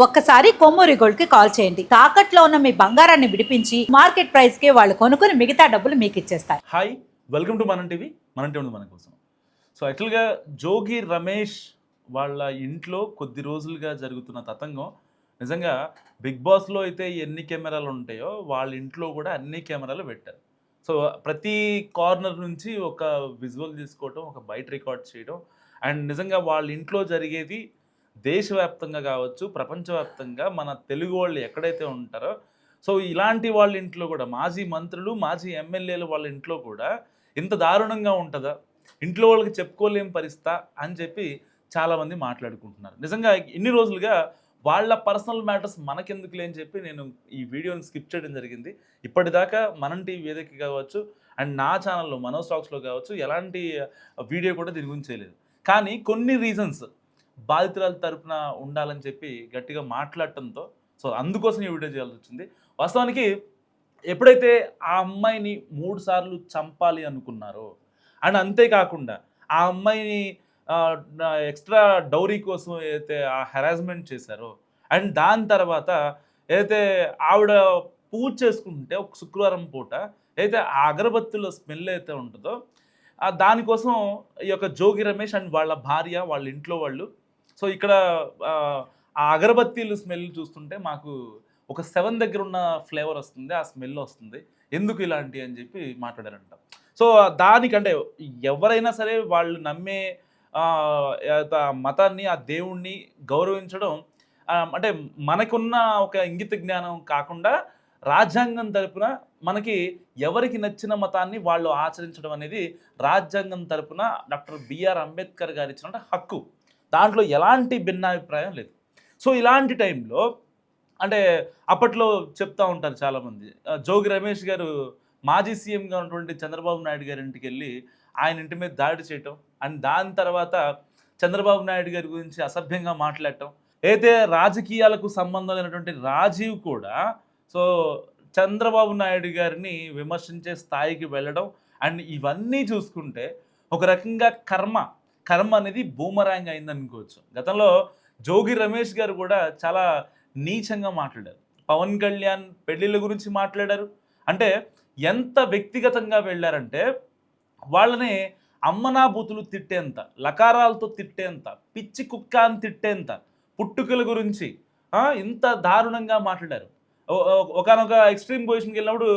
ఒక్కసారి కొమ్మూరి గోల్డ్ కి కాల్ చేయండి. తాకట్లో ఉన్న మీ బంగారాన్ని విడిపించి మార్కెట్ ప్రైస్ కి వాళ్ళు కొనుక్కుని మిగతా డబ్బులు మీకు ఇచ్చేస్తారు. హాయ్, వెల్కమ్ టు మనం టీవీ. మనం టీవీ ఉంది మన కోసం. సో యాక్చువల్గా జోగి రమేష్ వాళ్ళ ఇంట్లో కొద్ది రోజులుగా జరుగుతున్న తతంగం నిజంగా బిగ్ బాస్లో అయితే ఎన్ని కెమెరాలు ఉంటాయో వాళ్ళ ఇంట్లో కూడా అన్ని కెమెరాలు పెట్టారు. సో ప్రతి కార్నర్ నుంచి ఒక విజువల్ తీసుకోవటం, ఒక బయట రికార్డ్ చేయడం, అండ్ నిజంగా వాళ్ళ ఇంట్లో జరిగేది దేశవ్యాప్తంగా కావచ్చు, ప్రపంచవ్యాప్తంగా మన తెలుగు వాళ్ళు ఎక్కడైతే ఉంటారో, సో ఇలాంటి వాళ్ళ ఇంట్లో కూడా మాజీ మంత్రులు, మాజీ ఎమ్మెల్యేలు వాళ్ళ ఇంట్లో కూడా ఇంత దారుణంగా ఉంటుందా, ఇంట్లో వాళ్ళకి చెప్పుకోలేం పరిస్థితి అని చెప్పి చాలామంది మాట్లాడుకుంటున్నారు. నిజంగా ఇన్ని రోజులుగా వాళ్ళ పర్సనల్ మ్యాటర్స్ మనకెందుకులే అని చెప్పి నేను ఈ వీడియోని స్కిప్ చేయడం జరిగింది. ఇప్పటిదాకా మనం టీవీ వేదిక కావచ్చు అండ్ నా ఛానల్లో మనో స్టాక్స్లో కావచ్చు ఎలాంటి వీడియో కూడా దీని గురించి చేయలేదు. కానీ కొన్ని రీజన్స్ బాధితురాల తరపున ఉండాలని చెప్పి గట్టిగా మాట్లాడటంతో సో అందుకోసం ఈ వీడియో చేయాల్సి వచ్చింది. వాస్తవానికి ఎప్పుడైతే ఆ అమ్మాయిని 3 సార్లు చంపాలి అనుకున్నారో అండ్ అంతేకాకుండా ఆ అమ్మాయిని ఎక్స్ట్రా డౌరీ కోసం ఏదైతే ఆ హెరాస్మెంట్ చేశారో అండ్ దాని తర్వాత ఏదైతే ఆవిడ పూజ చేసుకుంటే ఒక శుక్రవారం పూట అయితే ఆ అగరబత్తుల స్మెల్ అయితే ఉంటుందో దానికోసం ఈ యొక్క జోగి రమేష్ అండ్ వాళ్ళ భార్య వాళ్ళ ఇంట్లో వాళ్ళు సో ఇక్కడ ఆ అగరబత్తీలు స్మెల్ చూస్తుంటే మాకు ఒక 7 దగ్గర ఉన్న ఫ్లేవర్ వస్తుంది, ఆ స్మెల్ వస్తుంది, ఎందుకు ఇలాంటి అని చెప్పి మాట్లాడారంట. సో దానికంటే ఎవరైనా సరే వాళ్ళు నమ్మే మతాన్ని, ఆ దేవుణ్ణి గౌరవించడం అంటే మనకున్న ఒక ఇంగిత జ్ఞానం కాకుండా రాజ్యాంగం తరపున మనకి ఎవరికి నచ్చిన మతాన్ని వాళ్ళు ఆచరించడం అనేది రాజ్యాంగం తరపున డాక్టర్ బిఆర్ అంబేద్కర్ గారు ఇచ్చిన హక్కు. దాంట్లో ఎలాంటి భిన్నాభిప్రాయం లేదు. సో ఇలాంటి టైంలో అంటే అప్పట్లో చెప్తూ ఉంటారు చాలామంది, జోగి రమేష్ గారు మాజీ సీఎంగా ఉన్నటువంటి చంద్రబాబు నాయుడు గారి ఇంటికి వెళ్ళి ఆయన ఇంటి మీద దాడి చేయటం అండ్ దాని తర్వాత చంద్రబాబు నాయుడు గారి గురించి అసభ్యంగా మాట్లాడటం, అయితే రాజకీయాలకు సంబంధం లేనటువంటి రాజీవ్ కూడా సో చంద్రబాబు నాయుడు గారిని విమర్శించే స్థాయికి వెళ్ళడం అండ్ ఇవన్నీ చూసుకుంటే ఒక రకంగా కర్మ అనేది బూమరాంగ్ అయిందనుకోవచ్చు. గతంలో జోగి రమేష్ గారు కూడా చాలా నీచంగా మాట్లాడారు. పవన్ కళ్యాణ్ పెళ్ళిళ్ళ గురించి మాట్లాడారు. అంటే ఎంత వ్యక్తిగతంగా వెళ్ళారంటే వాళ్ళని అమ్మనాబూతులు తిట్టేంత, లకారాలతో తిట్టేంత, పిచ్చి కుక్క అని తిట్టేంత, పుట్టుకల గురించి ఇంత దారుణంగా మాట్లాడారు. ఒకనొక ఎక్స్ట్రీమ్ పొజిషన్కి వెళ్ళినప్పుడు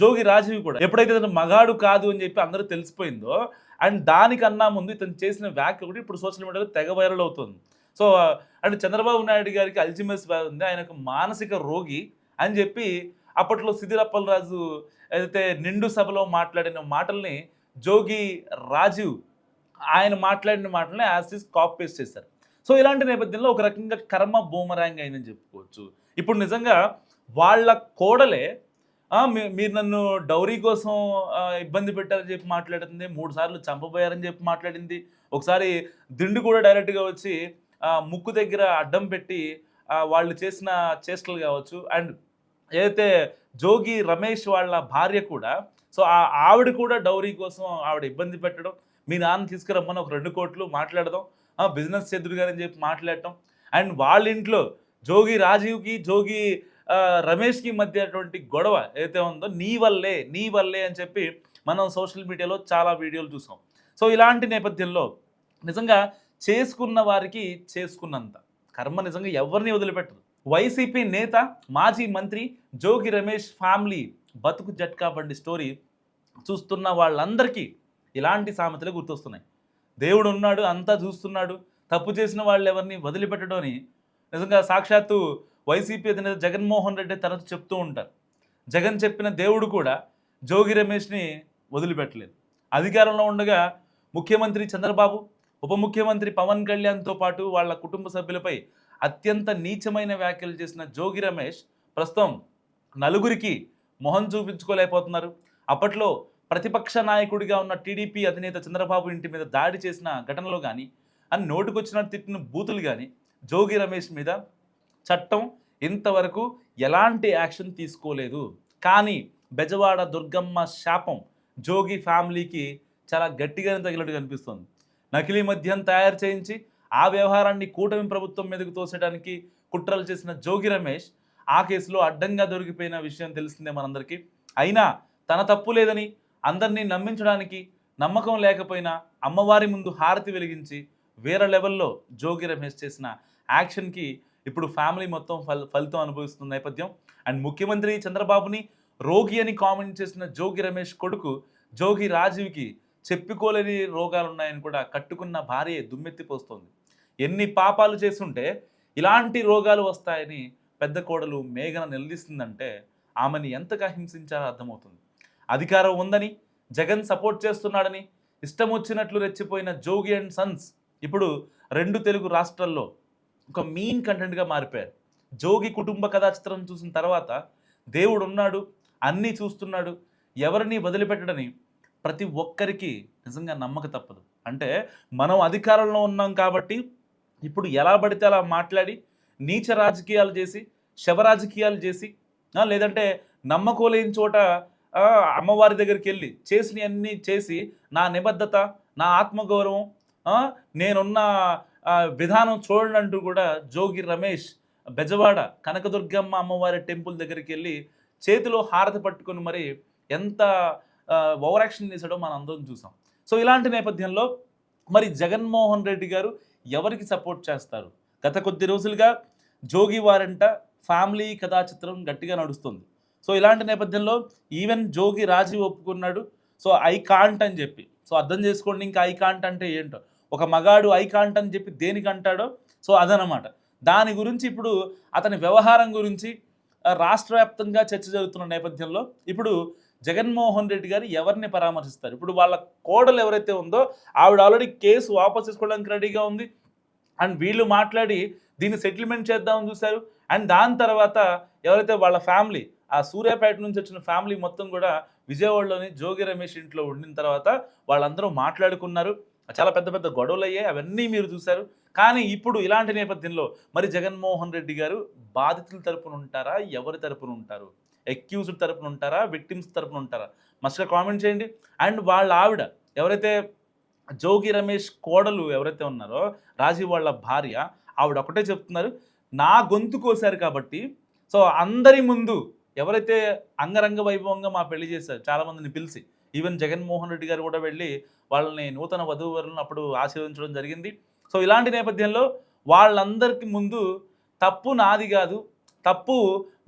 జోగి రాజీవ్ కూడా ఎప్పుడైతే ఇతను మగాడు కాదు అని చెప్పి అందరూ తెలిసిపోయిందో అండ్ దానికన్నా ముందు ఇతను చేసిన వ్యాఖ్య కూడా ఇప్పుడు సోషల్ మీడియాలో తెగ వైరల్ అవుతుంది. సో అంటే చంద్రబాబు నాయుడు గారికి అల్జిమస్ వ్యాధి ఉంది, ఆయనకు మానసిక రోగి అని చెప్పి అప్పట్లో సిద్దిరప్పలరాజు ఏదైతే నిండు సభలో మాట్లాడిన మాటల్ని జోగి రాజీవ్ ఆయన మాట్లాడిన మాటల్ని యాజ్ ఇస్ కాపీ పేస్ట్ చేశారు. సో ఇలాంటి నేపథ్యంలో ఒక రకంగా కర్మ బూమరాంగ్ అయిందని చెప్పుకోవచ్చు. ఇప్పుడు నిజంగా వాళ్ళ కోడలే మీరు నన్ను డౌరీ కోసం ఇబ్బంది పెట్టారని చెప్పి మాట్లాడుతుంది, 3 సార్లు చంపబోయారని చెప్పి మాట్లాడింది, ఒకసారి దిండు కూడా డైరెక్ట్గా వచ్చి ముక్కు దగ్గర అడ్డం పెట్టి వాళ్ళు చేసిన చేష్టలు కావచ్చు అండ్ ఏదైతే జోగి రమేష్ వాళ్ళ భార్య కూడా సో ఆవిడ కూడా డౌరీ కోసం ఆవిడ ఇబ్బంది పెట్టడం, మీ నాన్న తీసుకురమ్మని ఒక 2 కోట్లు మాట్లాడదాం, బిజినెస్ చెదురుగారని చెప్పి మాట్లాడటం అండ్ వాళ్ళ ఇంట్లో జోగి రాజీవ్కి జోగి రమేష్కి మధ్య అటువంటి గొడవ ఏదైతే ఉందో నీ వల్లే అని చెప్పి మనం సోషల్ మీడియాలో చాలా వీడియోలు చూసాం. సో ఇలాంటి నేపథ్యంలో నిజంగా చేసుకున్న వారికి చేసుకున్నంత కర్మ నిజంగా ఎవరిని వదిలిపెట్టదు. వైసీపీ నేత మాజీ మంత్రి జోగి రమేష్ ఫ్యామిలీ బతుకు జట్కా బండి స్టోరీ చూస్తున్న వాళ్ళందరికీ ఇలాంటి సామెతలే గుర్తొస్తున్నాయి. దేవుడు ఉన్నాడు, అంతా చూస్తున్నాడు, తప్పు చేసిన వాళ్ళు ఎవరిని వదిలిపెట్టడం అని నిజంగా సాక్షాత్తు వైసీపీ అధినేత జగన్మోహన్ రెడ్డి తరచు చెప్తూ ఉంటారు. జగన్ చెప్పిన దేవుడు కూడా జోగి రమేష్ని వదిలిపెట్టలేదు. అధికారంలో ఉండగా ముఖ్యమంత్రి చంద్రబాబు, ఉప ముఖ్యమంత్రి పవన్ కళ్యాణ్తో పాటు వాళ్ళ కుటుంబ సభ్యులపై అత్యంత నీచమైన వ్యాఖ్యలు చేసిన జోగి రమేష్ ప్రస్తుతం నలుగురికి మొహం చూపించుకోలేకపోతున్నారు. అప్పట్లో ప్రతిపక్ష నాయకుడిగా ఉన్న టీడీపీ అధినేత చంద్రబాబు ఇంటి మీద దాడి చేసిన ఘటనలో కానీ అని నోటుకొచ్చినట్టు తిట్టిన బూతులు కానీ జోగి రమేష్ మీద చట్టం ఇంతవరకు ఎలాంటి యాక్షన్ తీసుకోలేదు. కానీ బెజవాడ దుర్గమ్మ శాపం జోగి ఫ్యామిలీకి చాలా గట్టిగానే తగిలినట్టు కనిపిస్తుంది. నకిలీ మద్యం తయారు చేయించి ఆ వ్యవహారాన్ని కూటమి ప్రభుత్వం మీదకు తోసేయడానికి కుట్రలు చేసిన జోగి రమేష్ ఆ కేసులో అడ్డంగా దొరికిపోయిన విషయం తెలిసిందే మనందరికీ. అయినా తన తప్పు లేదని అందరినీ నమ్మించడానికి నమ్మకం లేకపోయినా అమ్మవారి ముందు హారతి వెలిగించి వేరే లెవెల్లో జోగి రమేష్ చేసిన యాక్షన్కి ఇప్పుడు ఫ్యామిలీ మొత్తం ఫలితం అనుభవిస్తున్న నేపథ్యం. అండ్ ముఖ్యమంత్రి చంద్రబాబుని రోగి అని కామెంట్ చేసిన జోగి రమేష్ కొడుకు జోగి రాజీవ్కి చెప్పుకోలేని రోగాలు ఉన్నాయని కూడా కట్టుకున్న భార్య దుమ్మెత్తిపోస్తోంది. ఎన్ని పాపాలు చేస్తుంటే ఇలాంటి రోగాలు వస్తాయని పెద్ద కోడలు మేఘన నిలదీస్తుందంటే ఆమెని ఎంతగా హింసించాలో అర్థమవుతుంది. అధికారం ఉందని జగన్ సపోర్ట్ చేస్తున్నాడని ఇష్టం వచ్చినట్లు రెచ్చిపోయిన జోగి అండ్ సన్స్ ఇప్పుడు 2 తెలుగు రాష్ట్రాల్లో ఒక మీన్ కంటెంట్గా మారిపోయారు. జోగి కుటుంబ కథా చిత్రం చూసిన తర్వాత దేవుడు ఉన్నాడు, అన్నీ చూస్తున్నాడు, ఎవరిని వదిలిపెట్టడని ప్రతి ఒక్కరికి నిజంగా నమ్మక తప్పదు. అంటే మనం అధికారంలో ఉన్నాం కాబట్టి ఇప్పుడు ఎలా పడితే అలా మాట్లాడి నీచ రాజకీయాలు చేసి శవ రాజకీయాలు చేసి లేదంటే నమ్మకోలేని చోట అమ్మవారి దగ్గరికి వెళ్ళి చేసినవన్నీ చేసి నా నిబద్ధత నా ఆత్మగౌరవం నేనున్న విధానం చూడండి అంటూ కూడా జోగి రమేష్ బెజవాడ కనకదుర్గమ్మ అమ్మవారి టెంపుల్ దగ్గరికి వెళ్ళి చేతిలో హారతి పట్టుకొని మరి ఎంత ఓవర్ యాక్షన్ చేశాడో మనం అందరం చూసాం. సో ఇలాంటి నేపథ్యంలో మరి జగన్మోహన్ రెడ్డి గారు ఎవరికి సపోర్ట్ చేస్తారు? గత కొద్ది రోజులుగా జోగి వారంట ఫ్యామిలీ కథా చిత్రం గట్టిగా నడుస్తుంది. సో ఇలాంటి నేపథ్యంలో ఈవెన్ జోగి రాజీవ్ ఒప్పుకున్నాడు. సో ఐ కాంట్ అని చెప్పి, సో అర్థం చేసుకోండి ఇంకా ఐ కాంట్ అంటే ఏంటో. ఒక మగాడు ఐ కాంట్ అని చెప్పి దేనికి అంటాడో సో అదనమాట. దాని గురించి ఇప్పుడు అతని వ్యవహారం గురించి రాష్ట్ర వ్యాప్తంగా చర్చ జరుగుతున్న నేపథ్యంలో ఇప్పుడు జగన్మోహన్ రెడ్డి గారు ఎవరిని పరామర్శిస్తారు? ఇప్పుడు వాళ్ళ కోడలు ఎవరైతే ఉందో ఆవిడ ఆల్రెడీ కేసు వాపసు తీసుకోవడానికి రెడీగా ఉంది. అండ్ వీళ్ళు మాట్లాడి దీన్ని సెటిల్మెంట్ చేద్దామని చూశారు. అండ్ దాని తర్వాత ఎవరైతే వాళ్ళ ఫ్యామిలీ ఆ సూర్యాపేట నుంచి వచ్చిన ఫ్యామిలీ మొత్తం కూడా విజయవాడలోని జోగి రమేష్ ఇంట్లో ఉండిన తర్వాత వాళ్ళందరూ మాట్లాడుకున్నారు. చాలా పెద్ద పెద్ద గొడవలు అయ్యాయి, అవన్నీ మీరు చూశారు. కానీ ఇప్పుడు ఇలాంటి నేపథ్యంలో మరి జగన్మోహన్ రెడ్డి గారు బాధితుల తరపున ఉంటారా, ఎవరి తరపున ఉంటారు? ఎక్యూజ్డ్ తరపున ఉంటారా, విక్టిమ్స్ తరపున ఉంటారా? మస్ట్గా కామెంట్ చేయండి. అండ్ వాళ్ళ ఆవిడ ఎవరైతే జోగి రమేష్ కోడలు ఎవరైతే ఉన్నారో రాజీవ్ వాళ్ళ భార్య, ఆవిడ ఒకటే చెప్తున్నారు, నా గొంతు కోసారు కాబట్టి సో అందరి ముందు ఎవరైతే అంగరంగ వైభవంగా మా పెళ్లి చేశారు చాలామందిని పిలిచి, ఈవెన్ జగన్మోహన్ రెడ్డి గారు కూడా వెళ్ళి వాళ్ళని నూతన వధూవరులను అప్పుడు ఆశీర్వదించడం జరిగింది. సో ఇలాంటి నేపథ్యంలో వాళ్ళందరికీ ముందు తప్పు నాది కాదు, తప్పు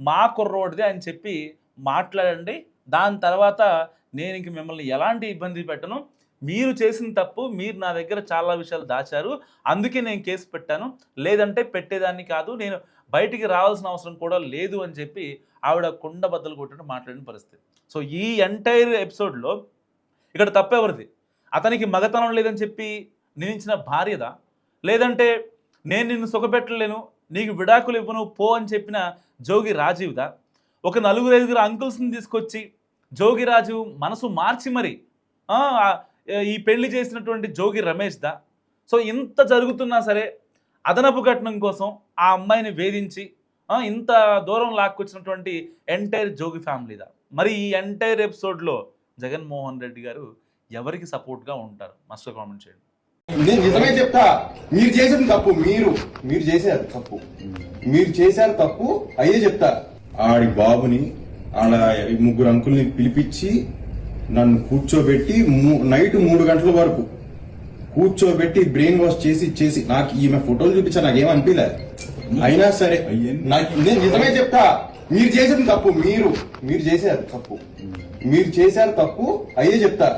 మా కుర్రోడిది అని చెప్పి మాట్లాడండి. దాని తర్వాత నేను ఇంక మిమ్మల్ని ఎలాంటి ఇబ్బంది పెట్టను, మీరు చేసిన తప్పు, మీరు నా దగ్గర చాలా విషయాలు దాచారు, అందుకే నేను కేసు పెట్టాను, లేదంటే పెట్టేదాన్ని కాదు, నేను బయటికి రావాల్సిన అవసరం కూడా లేదు అని చెప్పి ఆవిడ కుండ బద్దలు కొట్టినట్టు మాట్లాడిన పరిస్థితి. సో ఈ ఎంటైర్ ఎపిసోడ్లో ఇక్కడ తప్పెవరిది? అతనికి మగతనం లేదని చెప్పి నిందించిన భార్యదా, లేదంటే నేను నిన్ను సుఖపెట్టలేను, నీకు విడాకులు ఇవ్వను పో అని చెప్పిన జోగి రాజీవ్దా, ఒక 4-5 అంకుల్స్ని తీసుకొచ్చి జోగి రాజీవ్ మనసు మార్చి మరి ఈ పెళ్లి చేసినటువంటి జోగి రమేష్దా? సో ఇంత జరుగుతున్నా సరే అదనపు కట్నం కోసం ఆ అమ్మాయిని వేధించి ఇంత దూరం లాక్కొచ్చినటువంటి ఎంటైర్ జోగి ఫ్యామిలీదా? మరి ఈ ఎంటైర్ ఎపిసోడ్లో జగన్మోహన్ రెడ్డి గారు ఎవరికి సపోర్ట్గా ఉంటారు? మస్ట్ కామెంట్ చేయండి. నేను నిజమే చెప్తా, మీరు చేసిన తప్పు, మీరు చేశారు తప్పు, మీరు చేశారు తప్పు అయ్యే చెప్తా. ఆడి బాబుని ఆడ 3 అంకుల్ని పిలిపించి నన్ను కూర్చోబెట్టి నైట్ 3 గంటల వరకు కూర్చోబెట్టి బ్రెయిన్ వాష్ చేసి నాకు ఈమె ఫోటోలు చూపించా, నాకేమనిపించలేదు. అయినా సరే నేను నిజమే చెప్తా, మీరు చేసిన తప్పు, మీరు చేశారు తప్పు, మీరు చేశారు తప్పు అయ్యే చెప్తా.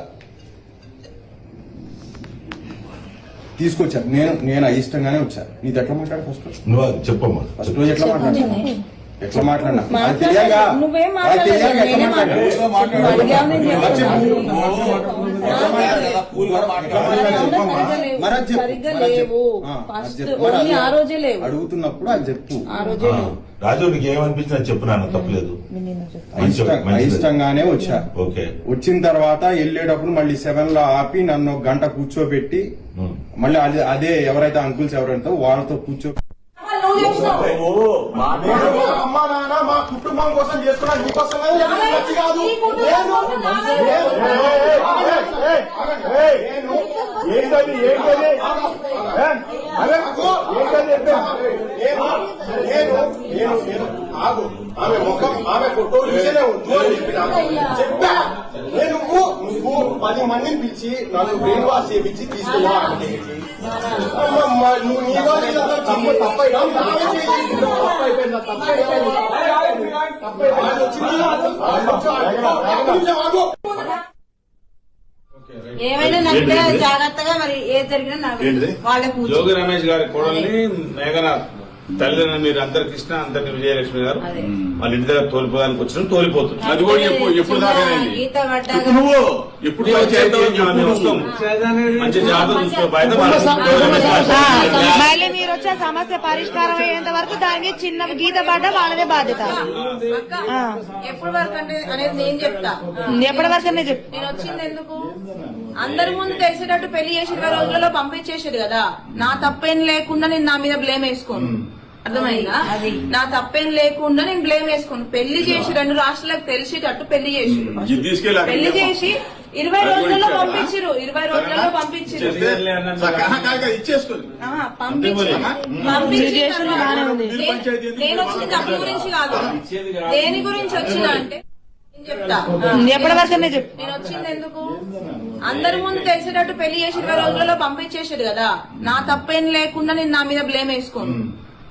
తీసుకొచ్చాను నేను అయిష్టంగానే వచ్చాను. నీది ఎట్లా మాట్లాడు ఫస్ట్? నువ్వు చెప్పమ్మా. ఫస్ట్ రోజు ఎట్లా మాట్లాడినా అది తెలియగా అడుగుతున్నప్పుడు అది చెప్పు. రాజు నీకు ఏమనిపించినా చెప్పు, నాన్న తప్పలేదు. అయిష్టంగానే వచ్చా. ఓకే. వచ్చిన తర్వాత వెళ్ళేటప్పుడు మళ్ళీ 7 లో ఆపి నన్ను 1 గంట కూర్చోబెట్టి మళ్ళీ అదే ఎవరైతే అంకుల్స్ ఎవరైతే వాళ్ళతో కూర్చో అమ్మా నాన్న మా కుటుంబం కోసం చేసుకున్నా, నీకోసం కాదు. ఏంటది 10 మందిని పిలిచి నన్ను బ్రెయిన్ వాష్ చేయించి తీసుకున్నా అక్కడికి. నువ్వు నీ వాళ్ళు ఇదంతా తప్పైనా నావే చేయి. తప్పైపోయిందా? తప్పైపోయింది. ఆయన వచ్చి ఏమైనా నడితే జాగ్రత్తగా మరి ఏది జరిగినా నాకు వాళ్ళ కూర్చో. జోగి రమేష్ గారి కోడల్ని మేఘనాథ్ తల్లిదండ్రులు మీరు అందరు కృష్ణ అందరి విజయలక్ష్మి గారు వాళ్ళ ఇంటి దగ్గర తోలిపోదానికి వచ్చిన తోలిపోతుంది. అది కూడా ఎప్పుడు దాకా గీత పడ్డాక నువ్వు ఎప్పుడు మేము వస్తాం మంచి జాగ్రత్త చూసుకో బయట మళ్ళీ మీరు వచ్చే సమస్య పరిష్కారం అయ్యేంత వరకు దానికి చిన్న గీత పడ్డ వాళ్ళదే బాధ్యత. ఎప్పటి వరకు అనేది నేను చెప్తా. ఎప్పటి వరకు అనేది చెప్పు. నేను వచ్చింది ఎందుకు అందరి ముందు తెలిసేటట్టు పెళ్లి చేసి 20 రోజులలో పంపించేసాడు కదా. నా తప్పేం లేకుండా నేను నా మీద బ్లేమ్ వేసుకోను. అర్థమైందా? నా తప్పేం లేకుండా నేను బ్లేమ్ వేసుకోను. పెళ్లి చేసి 2 రాష్ట్రాలకు తెలిసేటట్టు పెళ్లి చేసి పెళ్లి చేసి 20 రోజులలో పంపించారు. 20 రోజులలో పంపించారు. ఇచ్చేసుకోండి. నేను వచ్చిన తప్పు గురించి కాదు. దేని గురించి వచ్చిన అంటే చెప్తా. ఎప్పటి వరకు అనేది చెప్పు. నేను వచ్చింది ఎందుకు అందరి ముందు తెలిసేటట్టు పెళ్లి చేసి 20 రోజులలో పంపించేసాడు కదా. నా తప్పేం లేకుండా నేను నా మీద బ్లేమ్ వేసుకోను.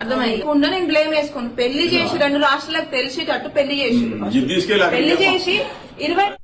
అర్థమైందా? నేను బ్లేమ్ వేసుకోను. పెళ్లి చేసి 2 రాష్ట్రాలకు తెలిసేటట్టు పెళ్లి చేసి తీసుకెళ్ళి పెళ్లి చేసి 20